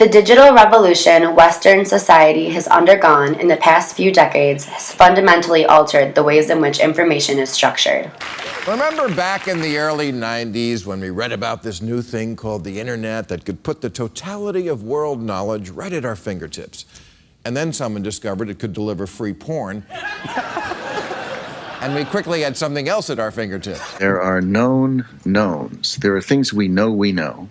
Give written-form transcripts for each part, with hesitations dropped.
The digital revolution Western society has undergone in the past few decades has fundamentally altered the ways in which information is structured. Remember back in the early 90s when we read about this new thing called the internet that could put the totality of world knowledge right at our fingertips? And then someone discovered it could deliver free porn. And we quickly had something else at our fingertips. There are known knowns. There are things we know we know.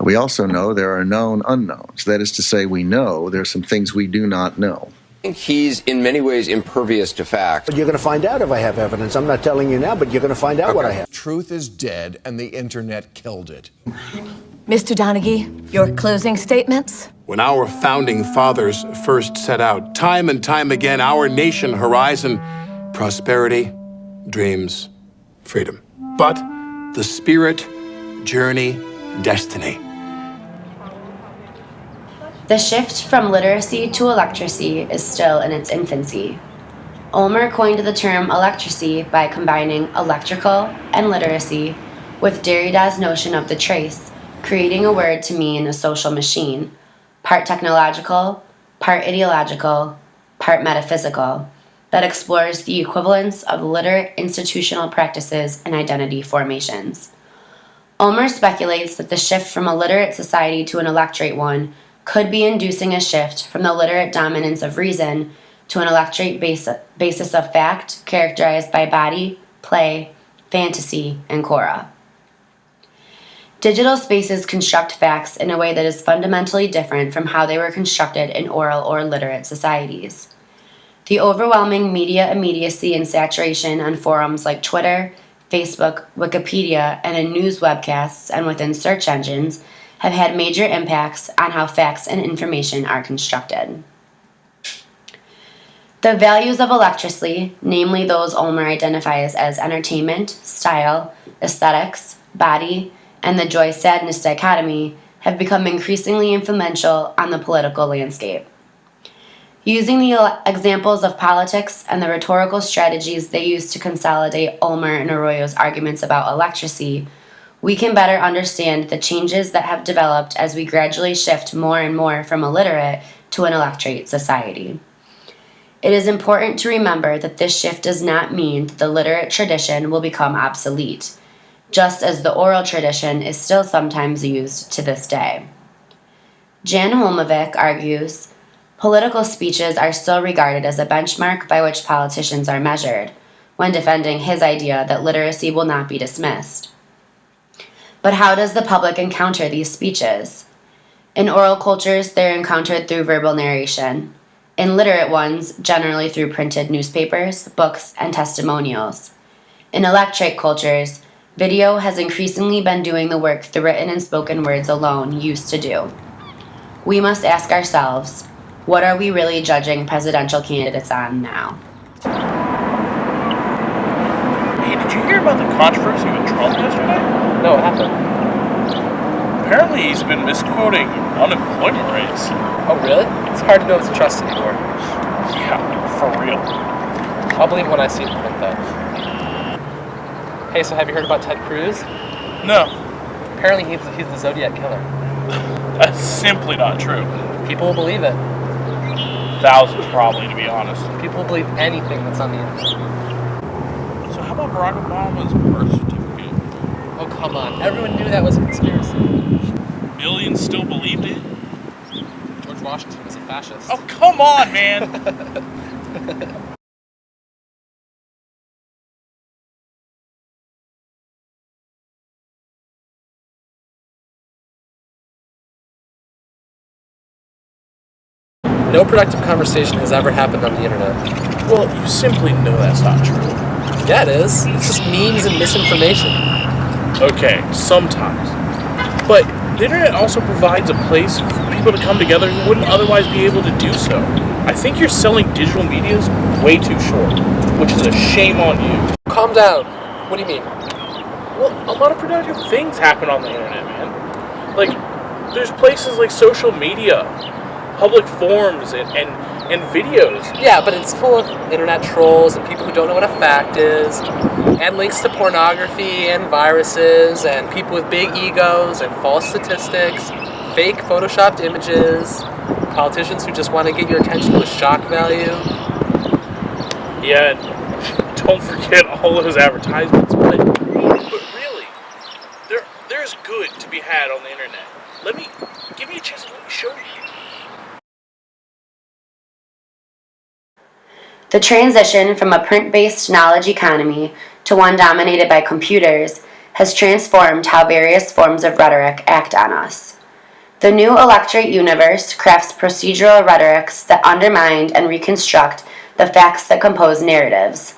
We also know there are known unknowns. That is to say, we know there are some things we do not know. I think he's in many ways impervious to fact. But you're going to find out if I have evidence. I'm not telling you now, but you're going to find out what I have. Truth is dead, and the internet killed it. Mr. Donaghy, your closing statements? When our founding fathers first set out, time and time again, our nation horizon, prosperity, dreams, freedom. But the spirit, journey, destiny. The shift from literacy to electracy is still in its infancy. Ulmer coined the term electracy by combining electrical and literacy with Derrida's notion of the trace, creating a word to mean a social machine, part technological, part ideological, part metaphysical, that explores the equivalence of literate institutional practices and identity formations. Ulmer speculates that the shift from a literate society to an electrate one could be inducing a shift from the literate dominance of reason to an electrate basis of fact characterized by body, play, fantasy, and chora. Digital spaces construct facts in a way that is fundamentally different from how they were constructed in oral or literate societies. The overwhelming media immediacy and saturation on forums like Twitter, Facebook, Wikipedia, and in news webcasts and within search engines have had major impacts on how facts and information are constructed. The values of electracy, namely those Ulmer identifies as entertainment, style, aesthetics, body, and the joy-sadness dichotomy, have become increasingly influential on the political landscape. Using the examples of politics and the rhetorical strategies they use to consolidate Ulmer and Arroyo's arguments about electracy, we can better understand the changes that have developed as we gradually shift more and more from a literate to an electrate society. It is important to remember that this shift does not mean that the literate tradition will become obsolete, just as the oral tradition is still sometimes used to this day. Jan Holmovic argues, political speeches are still regarded as a benchmark by which politicians are measured, when defending his idea that literacy will not be dismissed. But how does the public encounter these speeches? In oral cultures, they're encountered through verbal narration. In literate ones, generally through printed newspapers, books, and testimonials. In electrate cultures, video has increasingly been doing the work the written and spoken words alone used to do. We must ask ourselves, what are we really judging presidential candidates on now? Hey, did you hear about the controversy with Trump yesterday? No, what happened? Apparently he's been misquoting unemployment rates. Oh, really? It's hard to know what to trust anymore. Yeah, for real. I'll believe when I see the print, though. Hey, so have you heard about Ted Cruz? No. Apparently he's the Zodiac Killer. That's simply not true. People will believe it. Thousands, probably, to be honest. People will believe anything that's on the internet. So how about Barack Obama's birth certificate? Oh, come on. Everyone knew that was a conspiracy. Millions still believed it? George Washington was a fascist. Oh, come on, man! No productive conversation has ever happened on the internet. Well, you simply know that's not true. Yeah, it is. It's just memes and misinformation. Okay, sometimes. But the internet also provides a place for people to come together who wouldn't otherwise be able to do so. I think you're selling digital medias way too short, which is a shame on you. Calm down. What do you mean? Well, a lot of productive things happen on the internet, man. Like, there's places like social media, public forums, and videos. Yeah, but it's full of internet trolls and people who don't know what a fact is, and links to pornography and viruses and people with big egos and false statistics. fake photoshopped images, politicians who just want to get your attention with shock value. Yeah, don't forget all of his advertisements, but really, there's good to be had on the internet. Give me a chance to let me show you. The transition from a print-based knowledge economy to one dominated by computers has transformed how various forms of rhetoric act on us. The new Electrate universe crafts procedural rhetorics that undermine and reconstruct the facts that compose narratives.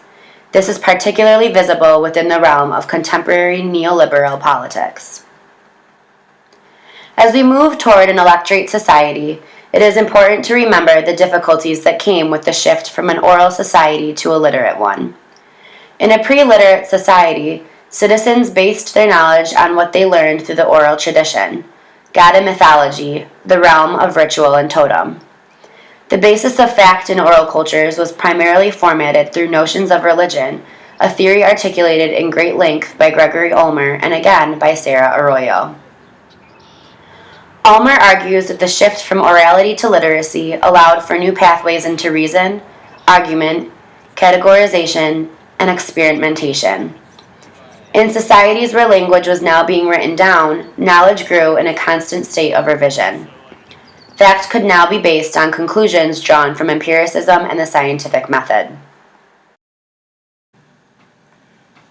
This is particularly visible within the realm of contemporary neoliberal politics. As we move toward an electorate society, it is important to remember the difficulties that came with the shift from an oral society to a literate one. In a pre-literate society, citizens based their knowledge on what they learned through the oral tradition, God and mythology, the realm of ritual and totem. The basis of fact in oral cultures was primarily formatted through notions of religion, a theory articulated in great length by Gregory Ulmer and again by Sarah Arroyo. Ulmer argues that the shift from orality to literacy allowed for new pathways into reason, argument, categorization, and experimentation. In societies where language was now being written down, knowledge grew in a constant state of revision. Fact could now be based on conclusions drawn from empiricism and the scientific method.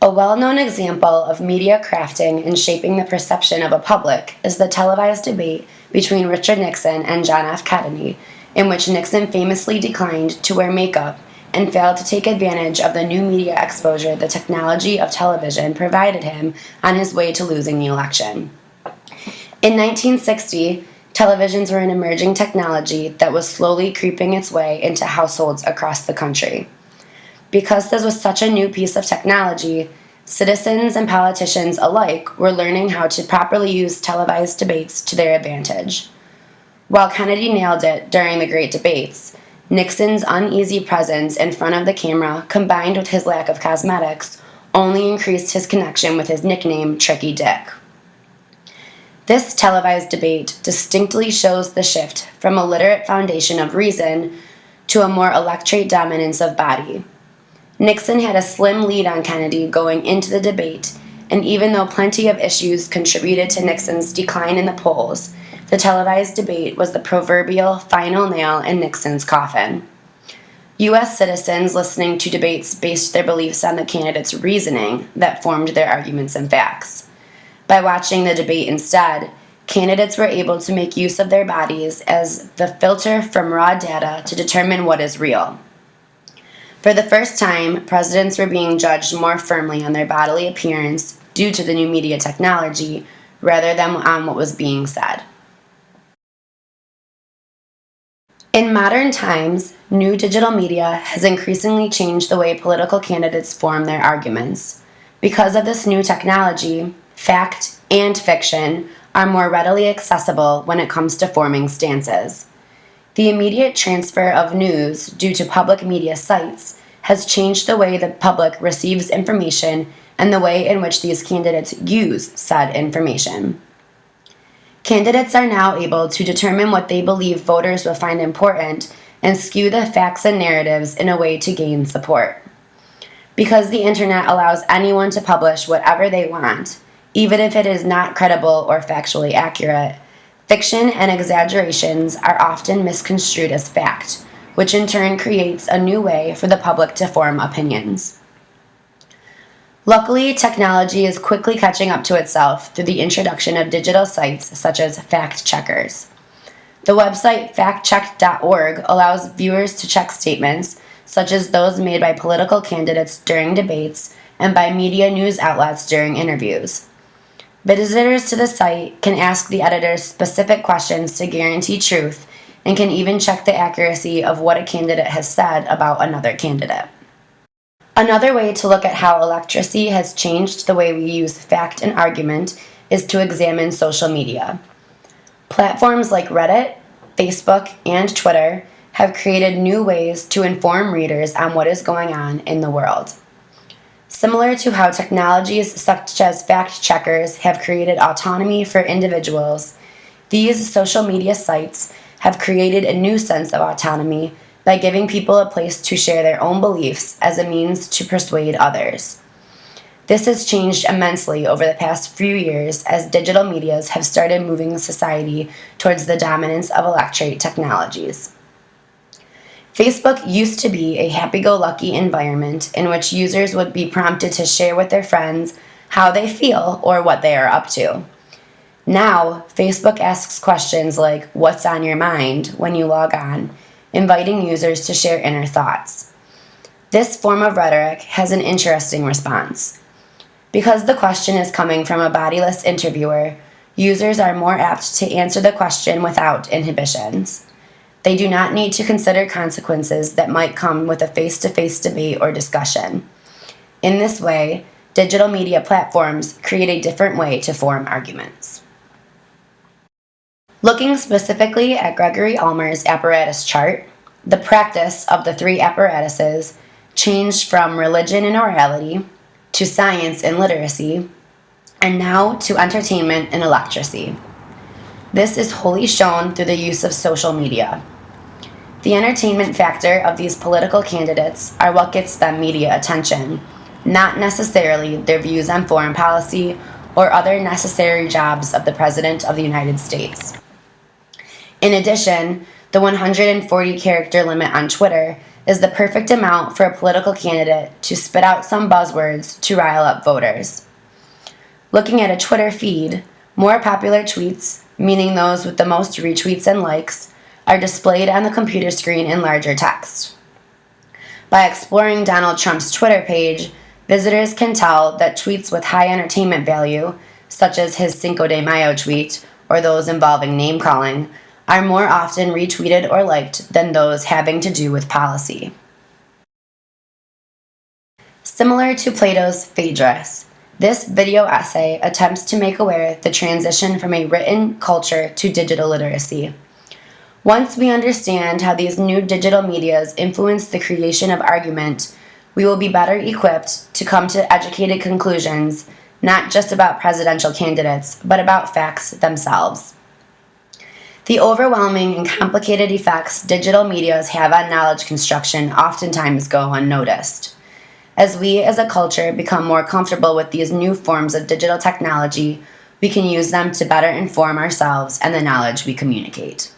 A well-known example of media crafting and shaping the perception of a public is the televised debate between Richard Nixon and John F. Kennedy, in which Nixon famously declined to wear makeup and failed to take advantage of the new media exposure the technology of television provided him on his way to losing the election. In 1960, televisions were an emerging technology that was slowly creeping its way into households across the country. Because this was such a new piece of technology, citizens and politicians alike were learning how to properly use televised debates to their advantage. While Kennedy nailed it during the Great Debates, Nixon's uneasy presence in front of the camera, combined with his lack of cosmetics, only increased his connection with his nickname, Tricky Dick. This televised debate distinctly shows the shift from a literate foundation of reason to a more electorate dominance of body. Nixon had a slim lead on Kennedy going into the debate, and even though plenty of issues contributed to Nixon's decline in the polls, the televised debate was the proverbial final nail in Nixon's coffin. U.S. citizens listening to debates based their beliefs on the candidates' reasoning that formed their arguments and facts. By watching the debate instead, candidates were able to make use of their bodies as the filter from raw data to determine what is real. For the first time, presidents were being judged more firmly on their bodily appearance due to the new media technology rather than on what was being said. In modern times, new digital media has increasingly changed the way political candidates form their arguments. Because of this new technology, fact and fiction are more readily accessible when it comes to forming stances. The immediate transfer of news due to public media sites has changed the way the public receives information and the way in which these candidates use said information. Candidates are now able to determine what they believe voters will find important and skew the facts and narratives in a way to gain support. Because the internet allows anyone to publish whatever they want, even if it is not credible or factually accurate, fiction and exaggerations are often misconstrued as fact, which in turn creates a new way for the public to form opinions. Luckily, technology is quickly catching up to itself through the introduction of digital sites such as fact checkers. The website factcheck.org allows viewers to check statements such as those made by political candidates during debates and by media news outlets during interviews. Visitors to the site can ask the editors specific questions to guarantee truth and can even check the accuracy of what a candidate has said about another candidate. Another way to look at how Electracy has changed the way we use fact and argument is to examine social media. Platforms like Reddit, Facebook, and Twitter have created new ways to inform readers on what is going on in the world. Similar to how technologies such as fact checkers have created autonomy for individuals, These social media sites have created a new sense of autonomy by giving people a place to share their own beliefs as a means to persuade others. This has changed immensely over the past few years as digital medias have started moving society towards the dominance of electrate technologies. Facebook used to be a happy-go-lucky environment in which users would be prompted to share with their friends how they feel or what they are up to. Now, Facebook asks questions like, "What's on your mind?" when you log on, inviting users to share inner thoughts. This form of rhetoric has an interesting response. Because the question is coming from a bodiless interviewer, users are more apt to answer the question without inhibitions. They do not need to consider consequences that might come with a face-to-face debate or discussion. In this way, digital media platforms create a different way to form arguments. Looking specifically at Gregory Ulmer's apparatus chart, the practice of the three apparatuses changed from religion and orality to science and literacy, and now to entertainment and electracy. This is wholly shown through the use of social media. The entertainment factor of these political candidates are what gets them media attention, not necessarily their views on foreign policy or other necessary jobs of the President of the United States. In addition, the 140-character limit on Twitter is the perfect amount for a political candidate to spit out some buzzwords to rile up voters. Looking at a Twitter feed, more popular tweets, meaning those with the most retweets and likes, are displayed on the computer screen in larger text. By exploring Donald Trump's Twitter page, visitors can tell that tweets with high entertainment value, such as his Cinco de Mayo tweet or those involving name-calling, are more often retweeted or liked than those having to do with policy. Similar to Plato's Phaedrus, this video essay attempts to make aware the transition from a written culture to digital literacy. Once we understand how these new digital medias influence the creation of argument, we will be better equipped to come to educated conclusions, not just about presidential candidates, but about facts themselves. The overwhelming and complicated effects digital medias have on knowledge construction oftentimes go unnoticed. As we as a culture become more comfortable with these new forms of digital technology, we can use them to better inform ourselves and the knowledge we communicate.